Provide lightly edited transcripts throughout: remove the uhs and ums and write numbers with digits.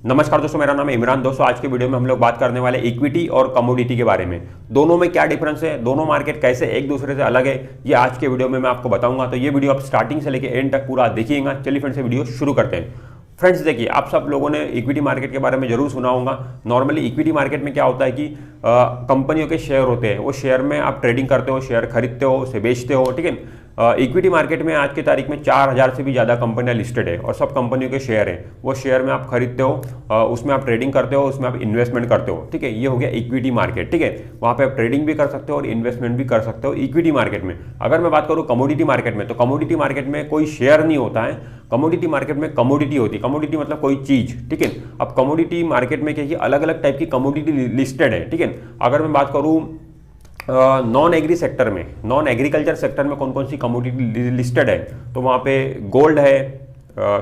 नमस्कार दोस्तों, मेरा नाम है इमरान। दोस्तों आज के वीडियो में हम लोग बात करने वाले इक्विटी और कमोडिटी के बारे में। दोनों में क्या डिफरेंस है, दोनों मार्केट कैसे एक दूसरे से अलग है, ये आज के वीडियो में मैं आपको बताऊंगा। तो ये वीडियो आप स्टार्टिंग से लेकर एंड तक पूरा देखिएगा। चलिए फ्रेंड्स, वीडियो शुरू करते हैं। फ्रेंड्स देखिए, आप सब लोगों ने इक्विटी मार्केट के बारे में जरूर सुना होगा। नॉर्मली इक्विटी मार्केट में क्या होता है कि कंपनियों के शेयर होते हैं, वो शेयर में आप ट्रेडिंग करते हो, शेयर खरीदते हो, उसे बेचते हो, ठीक है। इक्विटी मार्केट में आज की तारीख में 4000 से भी ज़्यादा कंपनियां लिस्टेड है और सब कंपनियों के शेयर हैं। वो शेयर में आप खरीदते हो, उसमें आप ट्रेडिंग करते हो, उसमें आप इन्वेस्टमेंट करते हो, ठीक है। ये हो गया इक्विटी मार्केट, ठीक है। वहाँ पे आप ट्रेडिंग भी कर सकते हो और इन्वेस्टमेंट भी कर सकते हो इक्विटी मार्केट में। अगर मैं बात करूँ कमोडिटी मार्केट में, तो कमोडिटी मार्केट में कोई शेयर नहीं होता है। कमोडिटी मार्केट में कमोडिटी होती है। कमोडिटी मतलब कोई चीज़, ठीक है। अब कमोडिटी मार्केट में क्या है, अलग अलग टाइप की कमोडिटी लिस्टेड है, ठीक है। अगर मैं बात करूँ नॉन एग्री सेक्टर में, नॉन एग्रीकल्चर सेक्टर में कौन कौन सी कमोडिटी लिस्टेड है, तो वहाँ पे गोल्ड है,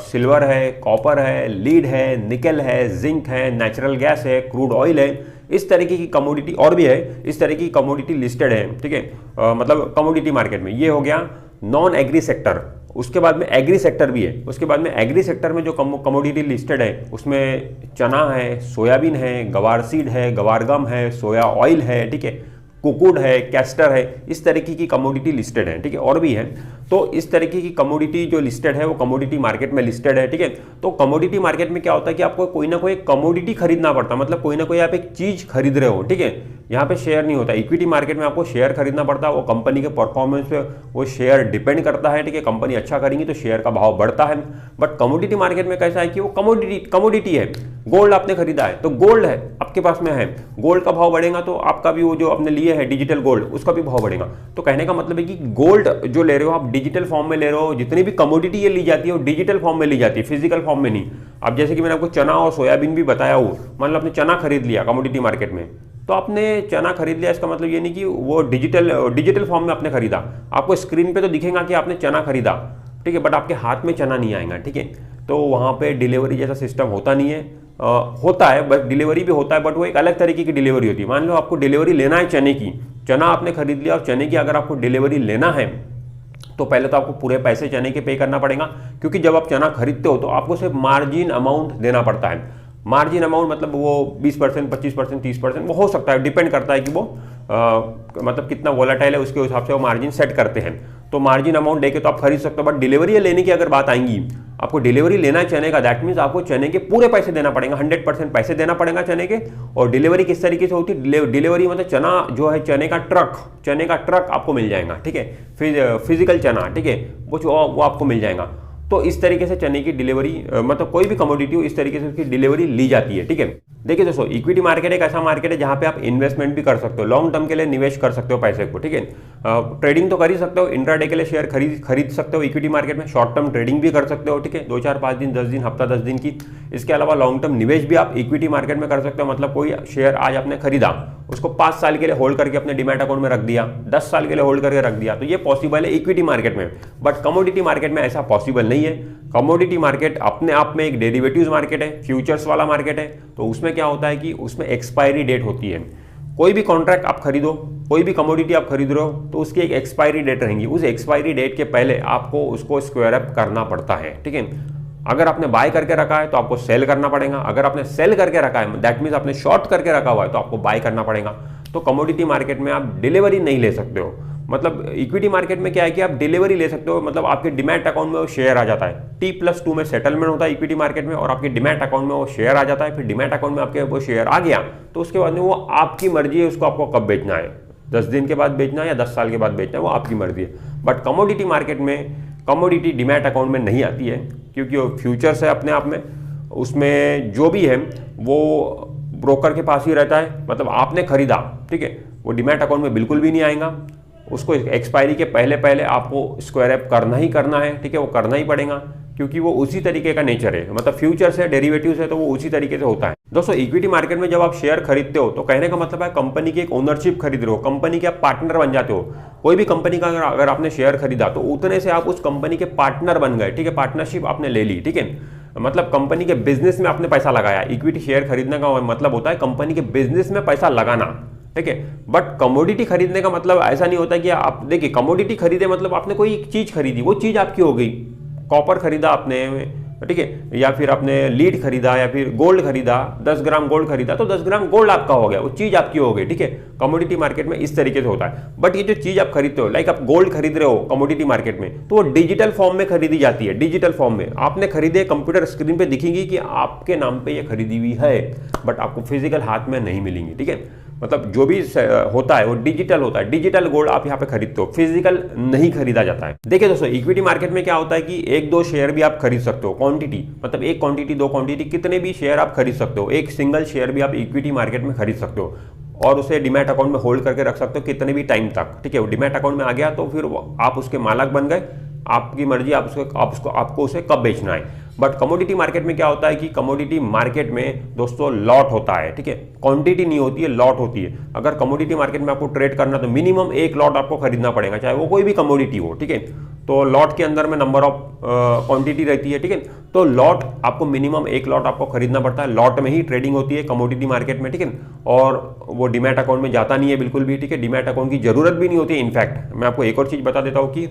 सिल्वर है, कॉपर है, लीड है, निकल है, जिंक है, नेचुरल गैस है, क्रूड ऑयल है। इस तरीके की कमोडिटी और भी है, इस तरह की कमोडिटी लिस्टेड है, ठीक है। मतलब कमोडिटी मार्केट में ये हो गया नॉन एग्री सेक्टर। उसके बाद में एग्री सेक्टर भी है। उसके बाद में एग्री सेक्टर में जो कमोडिटी लिस्टेड है उसमें चना है, सोयाबीन है, गवार सीड है, गवार गम है, सोया ऑयल है, ठीक है, कुकुड है, कैस्टर है। इस तरीके की कमोडिटी लिस्टेड है, ठीक है, और भी है। तो इस तरीके की कमोडिटी जो लिस्टेड है वो कमोडिटी मार्केट में लिस्टेड है, ठीक है। तो कमोडिटी मार्केट में क्या होता है कि आपको कोई ना कोई कमोडिटी खरीदना पड़ता है, मतलब कोई ना कोई आप एक चीज खरीद रहे हो, ठीक है। यहाँ पे शेयर नहीं होता। इक्विटी मार्केट में आपको शेयर खरीदना पड़ता है, वो कंपनी के परफॉर्मेंस पे वो शेयर डिपेंड करता है, ठीक है। कंपनी अच्छा करेंगी तो शेयर का भाव बढ़ता है। बट कमोडिटी मार्केट में कैसा है कि वो कमोडिटी है। गोल्ड आपने खरीदा है तो गोल्ड है आपके पास में है, गोल्ड का भाव बढ़ेगा तो आपका भी वो जो आपने लिए है डिजिटल गोल्ड, उसका भी भाव बढ़ेगा। तो कहने का मतलब है कि गोल्ड जो ले रहे हो आप डिजिटल फॉर्म में ले रहे हो। जितनी भी कमोडिटी ये ली जाती है वो डिजिटल फॉर्म में ली जाती है, फिजिकल फॉर्म में नहीं। अब जैसे कि मैंने आपको चना और सोयाबीन भी बताया हो, मान लो आपने चना खरीद लिया कमोडिटी मार्केट में, तो आपने चना खरीद लिया, इसका मतलब ये नहीं कि वो डिजिटल फॉर्म में आपने खरीदा। आपको स्क्रीन पे तो दिखेगा कि आपने चना खरीदा, ठीक है, बट आपके हाथ में चना नहीं आएगा, ठीक है। तो वहाँ पे डिलीवरी जैसा सिस्टम होता नहीं है। होता है, बट डिलीवरी भी होता है, बट वो एक अलग तरीके की डिलीवरी होती है। मान लो आपको डिलीवरी लेना है चने की, चना आपने खरीद लिया और चने की अगर आपको डिलीवरी लेना है तो पहले तो आपको पूरे पैसे चने के पे करना पड़ेगा, क्योंकि जब आप चना खरीदते हो तो आपको सिर्फ मार्जिन अमाउंट देना पड़ता है। मार्जिन अमाउंट मतलब वो 20%, 25%, 30% वो हो सकता है, डिपेंड करता है कि वो मतलब कितना वोलेटाइल है, उसके हिसाब से वो मार्जिन सेट करते हैं। तो मार्जिन अमाउंट देके तो आप खरीद सकते हो। बट डिलीवरी लेने की अगर बात आएंगी, आपको डिलीवरी लेना है चने का, दैट मीन्स आपको चने के पूरे पैसे देना पड़ेगा, 100% पैसे देना पड़ेगा चने के। और डिलीवरी किस तरीके से होती है, डिलीवरी मतलब चना जो है, चने का ट्रक आपको मिल जाएगा, ठीक है, फिजिकल चना, ठीक है, वो आपको मिल जाएगा। तो इस तरीके से चने की डिलीवरी मतलब कोई भी कमोडिटी हो, इस तरीके से उसकी डिलीवरी ली जाती है, ठीक है। देखिए दोस्तों, इक्विटी मार्केट एक ऐसा मार्केट है जहां पे आप इन्वेस्टमेंट भी कर सकते हो, लॉन्ग टर्म के लिए निवेश कर सकते हो पैसे को, ठीक है। ट्रेडिंग तो कर ही सकते हो, इंट्राडे के लिए शेयर खरीद सकते हो इक्विटी मार्केट में, शॉर्ट टर्म ट्रेडिंग भी कर सकते हो, ठीक है, 2, 4, 5 दिन, 10 दिन, हफ्ता 10 दिन की। इसके अलावा लॉन्ग टर्म निवेश भी आप इक्विटी मार्केट में कर सकते हो। मतलब कोई शेयर आज आपने खरीदा, उसको 5 साल के लिए होल्ड करके अपने डीमैट अकाउंट में रख दिया, 10 साल के लिए होल्ड करके रख दिया, तो ये पॉसिबल है इक्विटी मार्केट में। बट कमोडिटी मार्केट में ऐसा पॉसिबल नहीं है। कमोडिटी मार्केट अपने आप में एक डेरिवेटिव्स मार्केट है, फ्यूचर्स वाला मार्केट है। तो उसमें क्या होता है कि उसमें एक्सपायरी डेट होती है। कोई भी कॉन्ट्रैक्ट आप खरीदो, कोई भी कमोडिटी आप खरीद रहे हो, तो उसकी एक एक्सपायरी डेट रहेगी। उस एक्सपायरी डेट के पहले आपको उसको स्क्वायर अप करना पड़ता है, ठीक है। अगर आपने बाय करके रखा है तो आपको सेल करना पड़ेगा। अगर आपने सेल करके रखा है, दैट मीन्स आपने शॉर्ट करके रखा हुआ है, तो आपको बाय करना पड़ेगा। तो कमोडिटी मार्केट में आप डिलीवरी नहीं ले सकते हो। मतलब इक्विटी मार्केट में क्या है कि आप डिलीवरी ले सकते हो, मतलब आपके डीमैट अकाउंट में वो शेयर आ जाता है। T+2 में सेटलमेंट होता है इक्विटी मार्केट में, और आपके डीमैट अकाउंट में वो शेयर आ जाता है। फिर डीमैट अकाउंट में आपके वो शेयर आ गया तो उसके बाद में वो आपकी मर्जी है, उसको आपको कब बेचना है, 10 दिन के बाद बेचना है या 10 साल के बाद बेचना है, वो आपकी मर्जी है। बट कमोडिटी मार्केट में कमोडिटी डीमैट अकाउंट में नहीं आती है, क्योंकि वो फ्यूचर्स है अपने आप में। उसमें जो भी है वो ब्रोकर के पास ही रहता है। मतलब आपने खरीदा, ठीक है, वो डीमैट अकाउंट में बिल्कुल भी नहीं आएगा। उसको एक्सपायरी के पहले आपको स्क्वायर अप करना ही करना है, ठीक है, वो करना ही पड़ेगा, क्योंकि वो उसी तरीके का नेचर है। मतलब फ्यूचर्स है, डेरिवेटिव्स है, तो वो उसी तरीके से होता है। दोस्तों इक्विटी मार्केट में जब आप शेयर खरीदते हो तो कहने का मतलब है कंपनी की एक ओनरशिप खरीद रहे हो, कंपनी के आप पार्टनर बन जाते हो। कोई भी कंपनी का अगर आपने शेयर खरीदा तो उतने से आप उस कंपनी के पार्टनर बन गए, ठीक है, पार्टनरशिप आपने ले ली, ठीक है। मतलब कंपनी के बिजनेस में आपने पैसा लगाया। इक्विटी शेयर खरीदने का मतलब होता है कंपनी के बिजनेस में पैसा लगाना, ठीक है। बट कमोडिटी खरीदने का मतलब ऐसा नहीं होता कि आप देखिए, कमोडिटी खरीदे मतलब आपने कोई एक चीज खरीदी, वो चीज आपकी हो गई। कॉपर खरीदा आपने, ठीक है, या फिर आपने लीड खरीदा या फिर गोल्ड खरीदा, 10 ग्राम गोल्ड खरीदा तो 10 ग्राम गोल्ड आपका हो गया, वो चीज आपकी हो गई, ठीक है। कमोडिटी मार्केट में इस तरीके से होता है। बट ये जो चीज आप खरीदते हो, लाइक आप गोल्ड खरीद रहे हो कमोडिटी मार्केट में, तो वो डिजिटल फॉर्म में खरीदी जाती है। डिजिटल फॉर्म में आपने खरीदे, कंप्यूटर स्क्रीन पे दिखेंगी कि आपके नाम पे ये खरीदी हुई है, बट आपको फिजिकल हाथ में नहीं मिलेंगी, ठीक है। मतलब जो भी होता है वो डिजिटल होता है। डिजिटल गोल्ड आप यहाँ पे खरीदते हो, फिजिकल नहीं खरीदा जाता है। देखिए दोस्तों, इक्विटी मार्केट में क्या होता है कि 1-2 शेयर भी आप खरीद सकते हो। क्वांटिटी मतलब 1 क्वांटिटी 2 क्वांटिटी कितने भी शेयर आप खरीद सकते हो। एक सिंगल शेयर भी आप इक्विटी मार्केट में खरीद सकते हो और उसे डिमैट अकाउंट में होल्ड करके रख सकते हो कितने भी टाइम तक, ठीक है। वो डिमैट अकाउंट में आ गया तो फिर आप उसके मालक बन गए, आपकी मर्जी, आपको उसे कब बेचना है। बट कमोडिटी मार्केट में क्या होता है कि कमोडिटी मार्केट में दोस्तों लॉट होता है, ठीक है। क्वांटिटी नहीं होती है, लॉट होती है। अगर कमोडिटी मार्केट में आपको ट्रेड करना तो मिनिमम 1 लॉट आपको खरीदना पड़ेगा, चाहे वो कोई भी कमोडिटी हो, ठीक है। तो लॉट के अंदर में नंबर ऑफ क्वांटिटी रहती है, ठीक है। तो लॉट आपको मिनिमम 1 लॉट आपको खरीदना पड़ता है। लॉट में ही ट्रेडिंग होती है कमोडिटी मार्केट में, ठीक है। और वो डिमैट अकाउंट में जाता नहीं है बिल्कुल भी, ठीक है। डिमैट अकाउंट की जरूरत भी नहीं होती है। इनफैक्ट मैं आपको एक और चीज बता देता हूँ कि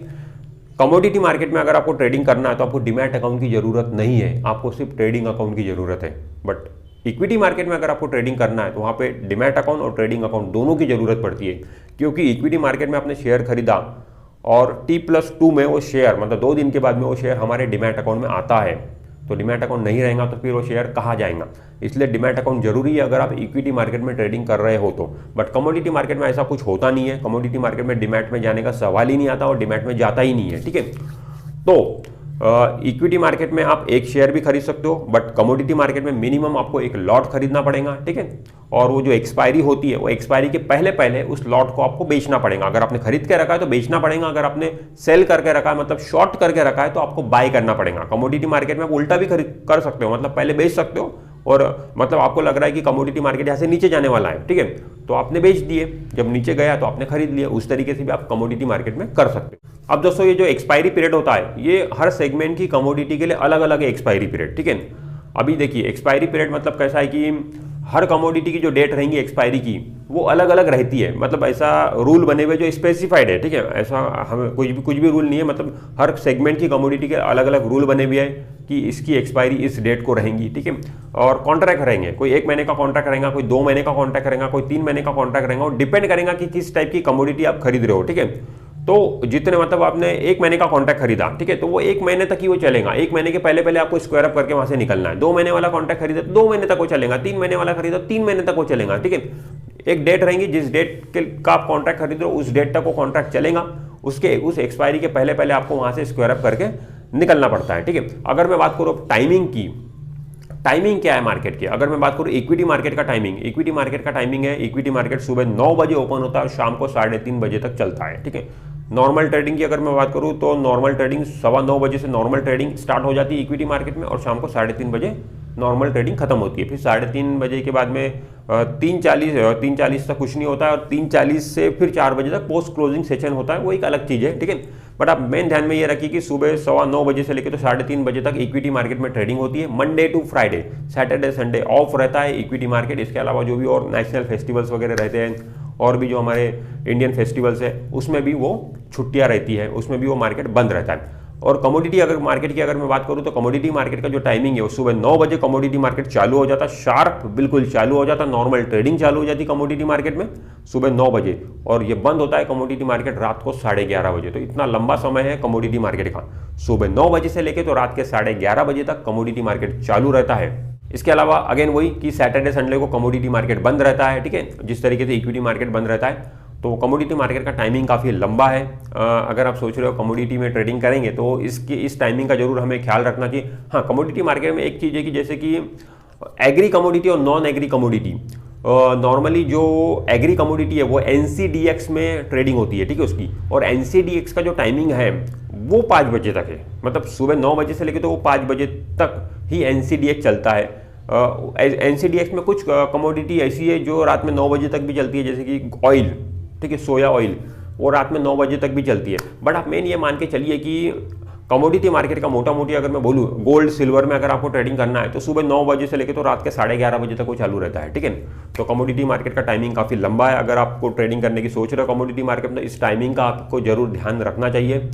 कमोडिटी मार्केट में अगर आपको ट्रेडिंग करना है तो आपको डिमैट अकाउंट की जरूरत नहीं है, आपको सिर्फ ट्रेडिंग अकाउंट की जरूरत है। बट इक्विटी मार्केट में अगर आपको ट्रेडिंग करना है तो वहाँ पे डिमैट अकाउंट और ट्रेडिंग अकाउंट दोनों की जरूरत पड़ती है, क्योंकि इक्विटी मार्केट में आपने शेयर खरीदा और T+2 में वो शेयर, मतलब 2 दिन के बाद में वो शेयर हमारे डिमैट अकाउंट में आता है, तो डिमैट अकाउंट नहीं रहेगा तो फिर वो शेयर कहाँ जाएगा। इसलिए डिमैट अकाउंट जरूरी है अगर आप इक्विटी मार्केट में ट्रेडिंग कर रहे हो तो। बट कमोडिटी मार्केट में ऐसा कुछ होता नहीं है। कमोडिटी मार्केट में डिमैट में जाने का सवाल ही नहीं आता और डिमैट में जाता ही नहीं है, ठीक है। तो इक्विटी मार्केट में आप 1 शेयर भी खरीद सकते हो, बट कमोडिटी मार्केट में मिनिमम आपको 1 लॉट खरीदना पड़ेगा, ठीक है। और वो जो एक्सपायरी होती है वो एक्सपायरी के पहले पहले उस लॉट को आपको बेचना पड़ेगा। अगर आपने खरीद के रखा है तो बेचना पड़ेगा, अगर आपने सेल करके रखा है मतलब शॉर्ट करके रखा है तो आपको बाय करना पड़ेगा। कमोडिटी मार्केट में आप उल्टा भी कर सकते हो, मतलब पहले बेच सकते हो और मतलब आपको लग रहा है कि कमोडिटी मार्केट यहाँ से नीचे जाने वाला है, ठीक है, तो आपने बेच दिए, जब नीचे गया तो आपने खरीद लिया। उस तरीके से भी आप कमोडिटी मार्केट में कर सकते हो। अब दोस्तों, ये जो एक्सपायरी पीरियड होता है ये हर सेगमेंट की कमोडिटी के लिए अलग अलग है एक्सपायरी पीरियड, ठीक है। अभी देखिए एक्सपायरी पीरियड मतलब कैसा है कि हर कमोडिटी की जो डेट रहेंगी एक्सपायरी की वो अलग अलग रहती है। मतलब ऐसा रूल बने हुए जो स्पेसिफाइड है, ठीक है। ऐसा हमें कुछ भी रूल नहीं है, मतलब हर सेगमेंट की कमोडिटी के अलग अलग रूल बने हुए हैं कि इसकी एक्सपायरी इस डेट को रहेंगी, ठीक है। और कॉन्ट्रैक्ट रहेंगे, कोई 1 महीने का कॉन्ट्रैक्ट रहेगा, कोई 2 महीने का कॉन्ट्रैक्ट रहेगा, कोई 3 महीने का कॉन्ट्रैक्ट रहेगा, और डिपेंड करेगा कि किस टाइप की कमोडिटी आप खरीद रहे हो, ठीक है। तो जितने मतलब आपने 1 महीने का कॉन्ट्रैक्ट खरीदा, ठीक है, तो वो 1 महीने तक ही वो चलेगा। 1 महीने के पहले पहले आपको स्क्वायर अप करके वहां से निकलना है। 2 महीने वाला कॉन्ट्रैक्ट खरीदा तो 2 महीने तक वो चलेगा। 3 महीने वाला खरीदा 3 महीने तक वो चलेगा, ठीक है। एक डेट रहेंगी, जिस डेट का आप कॉन्ट्रैक्ट खरीद रहे हो उस डेट तक वो कॉन्ट्रैक्ट चलेगा। उस एक्सपायरी के पहले पहले आपको वहां से स्क्वायर अप करके निकलना पड़ता है, ठीक है। अगर मैं बात करूँ टाइमिंग की, टाइमिंग क्या है मार्केट की, अगर मैं बात करूं इक्विटी मार्केट का टाइमिंग, इक्विटी मार्केट का टाइमिंग है, इक्विटी मार्केट सुबह 9 बजे ओपन होता है और शाम को 3:30 बजे तक चलता है, ठीक है। नॉर्मल ट्रेडिंग की अगर मैं बात करूं तो नॉर्मल ट्रेडिंग 9:15 बजे से नॉर्मल ट्रेडिंग स्टार्ट हो जाती है इक्विटी मार्केट में और शाम को 3:30 बजे नॉर्मल ट्रेडिंग खत्म होती है। फिर 3:30 बजे के बाद में 3:40 तक कुछ नहीं होता है और 3:40 से फिर 4 बजे तक पोस्ट क्लोजिंग सेशन होता है, वो एक अलग चीज़ है, ठीक है। बट आप मेन ध्यान में ये रखिए कि सुबह 9:15 बजे से लेकर तो 3:30 बजे तक इक्विटी मार्केट में ट्रेडिंग होती है। Monday to Friday, Saturday Sunday off रहता है इक्विटी मार्केट। इसके अलावा जो भी और नेशनल फेस्टिवल्स वगैरह रहते हैं और भी जो हमारे इंडियन फेस्टिवल्स है उसमें भी वो छुट्टियां रहती है, उसमें भी वो मार्केट बंद रहता है। और कमोडिटी अगर मार्केट की अगर मैं बात करूं तो कमोडिटी मार्केट का जो टाइमिंग है वो सुबह 9 बजे कमोडिटी मार्केट चालू हो जाता, शार्प बिल्कुल चालू हो जाता, नॉर्मल ट्रेडिंग चालू हो जाती कमोडिटी मार्केट में सुबह 9 बजे, और ये बंद होता है कमोडिटी मार्केट रात को 11:30 बजे। तो इतना लंबा समय है कमोडिटी मार्केट का, सुबह 9 बजे से लेकर तो रात के 11:30 बजे तक कमोडिटी मार्केट चालू रहता है। इसके अलावा अगेन वही कि सैटरडे संडे को कमोडिटी मार्केट बंद रहता है, ठीक है। जिस तरीके से इक्विटी मार्केट बंद रहता है तो कमोडिटी मार्केट का टाइमिंग काफ़ी लंबा है। अगर आप सोच रहे हो कमोडिटी में ट्रेडिंग करेंगे तो इस टाइमिंग का जरूर हमें ख्याल रखना चाहिए। हाँ, कमोडिटी मार्केट में एक चीज़ है कि जैसे कि एग्री कमोडिटी और नॉन एग्री कमोडिटी, नॉर्मली जो एग्री कमोडिटी है वो NCDX में ट्रेडिंग होती है, ठीक है उसकी, और NCDX का जो टाइमिंग है वो 5 बजे तक है। मतलब सुबह 9 बजे से लेकर तो वो 5 बजे तक ही NCDX चलता है। NCDX में कुछ कमोडिटी ऐसी है जो रात में 9 बजे तक भी चलती है, जैसे कि ऑयल, ठीक है, सोया ऑयल, वो रात में 9 बजे तक भी चलती है। बट आप मेन ये मान के चलिए कि कमोडिटी मार्केट का मोटा मोटी अगर मैं बोलूँ गोल्ड सिल्वर में अगर आपको ट्रेडिंग करना है तो सुबह 9 बजे से लेकर तो रात के 11:30 बजे तक वो चालू रहता है, ठीक है। तो कमोडिटी मार्केट का टाइमिंग काफ़ी लंबा है। अगर आपको ट्रेडिंग करने की सोच रहे हो कमोडिटी मार्केट में तो इस टाइमिंग का आपको जरूर ध्यान रखना चाहिए।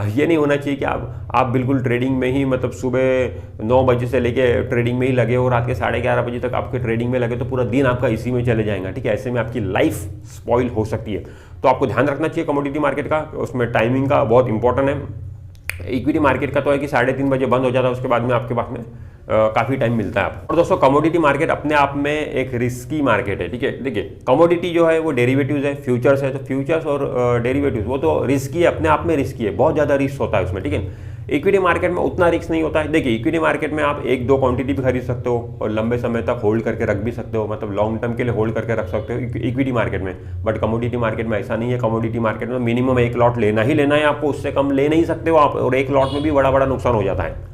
ये नहीं होना चाहिए कि आप बिल्कुल ट्रेडिंग में ही मतलब सुबह 9 बजे से लेके ट्रेडिंग में ही लगे हो, रात के 11:30 बजे तक आपके ट्रेडिंग में लगे तो पूरा दिन आपका इसी में चले जाएगा, ठीक है। ऐसे में आपकी लाइफ स्पॉइल हो सकती है। तो आपको ध्यान रखना चाहिए कमोडिटी मार्केट का, उसमें टाइमिंग का बहुत इंपॉर्टेंट है। इक्विटी मार्केट का तो है कि 3:30 बजे बंद हो जाता है, उसके बाद में आपके पास में काफ़ी टाइम मिलता है आपको। और दोस्तों कमोडिटी मार्केट अपने आप में एक रिस्की मार्केट है, ठीक है। देखिए कमोडिटी जो है वो डेरिवेटिव्स है, फ्यूचर्स है, तो फ्यूचर्स और डेरिवेटिव्स वो तो रिस्की है, अपने आप में रिस्की है, बहुत ज़्यादा रिस्क होता है उसमें, ठीक है। इक्विटी मार्केट में उतना रिस्क नहीं होता है। देखिए इक्विटी मार्केट में आप 1-2 क्वांटिटी भी खरीद सकते हो और लंबे समय तक होल्ड करके रख भी सकते हो, मतलब लॉन्ग टर्म के लिए होल्ड करके रख सकते हो इक्विटी मार्केट में। बट कमोडिटी मार्केट में ऐसा नहीं है। कमोडिटी मार्केट में मिनिमम 1 लॉट लेना ही लेना है आपको, उससे कम ले नहीं सकते हो आप, और 1 लॉट में भी बड़ा बड़ा नुकसान हो जाता है।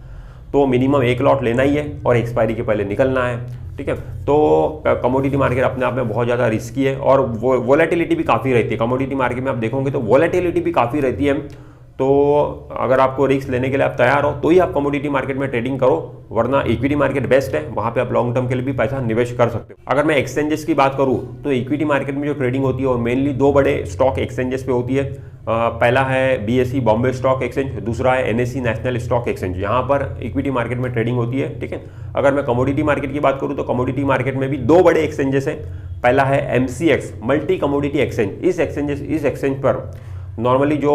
तो मिनिमम 1 लॉट लेना ही है और एक्सपायरी के पहले निकलना है, ठीक है। तो कमोडिटी मार्केट अपने आप में बहुत ज़्यादा रिस्की है और वोलेटिलिटी भी काफ़ी रहती है। कमोडिटी मार्केट में आप देखोगे तो वोलेटिलिटी भी काफ़ी रहती है। तो अगर आपको रिस्क लेने के लिए आप तैयार हो तो ही आप कमोडिटी मार्केट में ट्रेडिंग करो, वरना इक्विटी मार्केट बेस्ट है, वहाँ पे आप लॉन्ग टर्म के लिए भी पैसा निवेश कर सकते हो। अगर मैं एक्सचेंजेस की बात करूँ तो इक्विटी मार्केट में जो ट्रेडिंग होती है वो मेनली 2 बड़े स्टॉक एक्सचेंजेस पे होती है। पहला है BSE बॉम्बे स्टॉक एक्सचेंज, दूसरा है NSE नेशनल स्टॉक एक्सचेंज। यहाँ पर इक्विटी मार्केट में ट्रेडिंग होती है, ठीक है। अगर मैं कमोडिटी मार्केट की बात करूँ तो कमोडिटी मार्केट में भी 2 बड़े एक्सचेंजेस हैं। पहला है MCX मल्टी कमोडिटी एक्सचेंज। इस एक्सचेंज पर नॉर्मली जो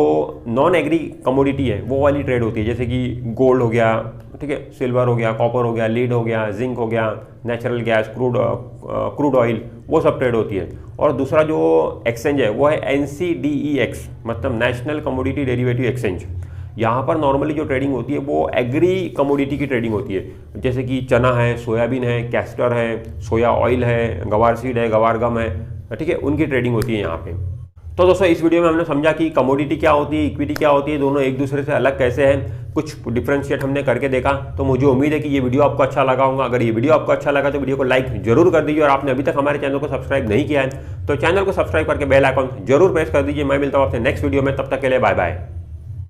नॉन एग्री कमोडिटी है वो वाली ट्रेड होती है, जैसे कि गोल्ड हो गया, ठीक है, सिल्वर हो गया, कॉपर हो गया, लीड हो गया, जिंक हो गया, नेचुरल गैस, क्रूड ऑयल, वो सब ट्रेड होती है। और दूसरा जो एक्सचेंज है वो है NCDEX, मतलब नेशनल कमोडिटी डेरिवेटिव एक्सचेंज। यहाँ पर नॉर्मली जो ट्रेडिंग होती है वो एग्री कमोडिटी की ट्रेडिंग होती है, जैसे कि चना है, सोयाबीन है, कैस्टर है, सोया ऑयल है, गवार सीड है, गवार गम है, ठीक है, उनकी ट्रेडिंग होती है यहाँ पे। तो दोस्तों इस वीडियो में हमने समझा कि कमोडिटी क्या होती है, इक्विटी क्या होती है, दोनों एक दूसरे से अलग कैसे हैं, कुछ डिफरेंशिएट हमने करके देखा। तो मुझे उम्मीद है कि ये वीडियो आपको अच्छा लगा होगा। अगर ये वीडियो आपको अच्छा लगा तो वीडियो को लाइक जरूर कर दीजिए, और आपने अभी तक हमारे चैनल को सब्सक्राइब नहीं किया है तो चैनल को सब्सक्राइब करके बेल आइकॉन जरूर प्रेस कर दीजिए। मैं मिलता हूँ आपसे नेक्स्ट वीडियो में, तब तक के लिए बाय बाय।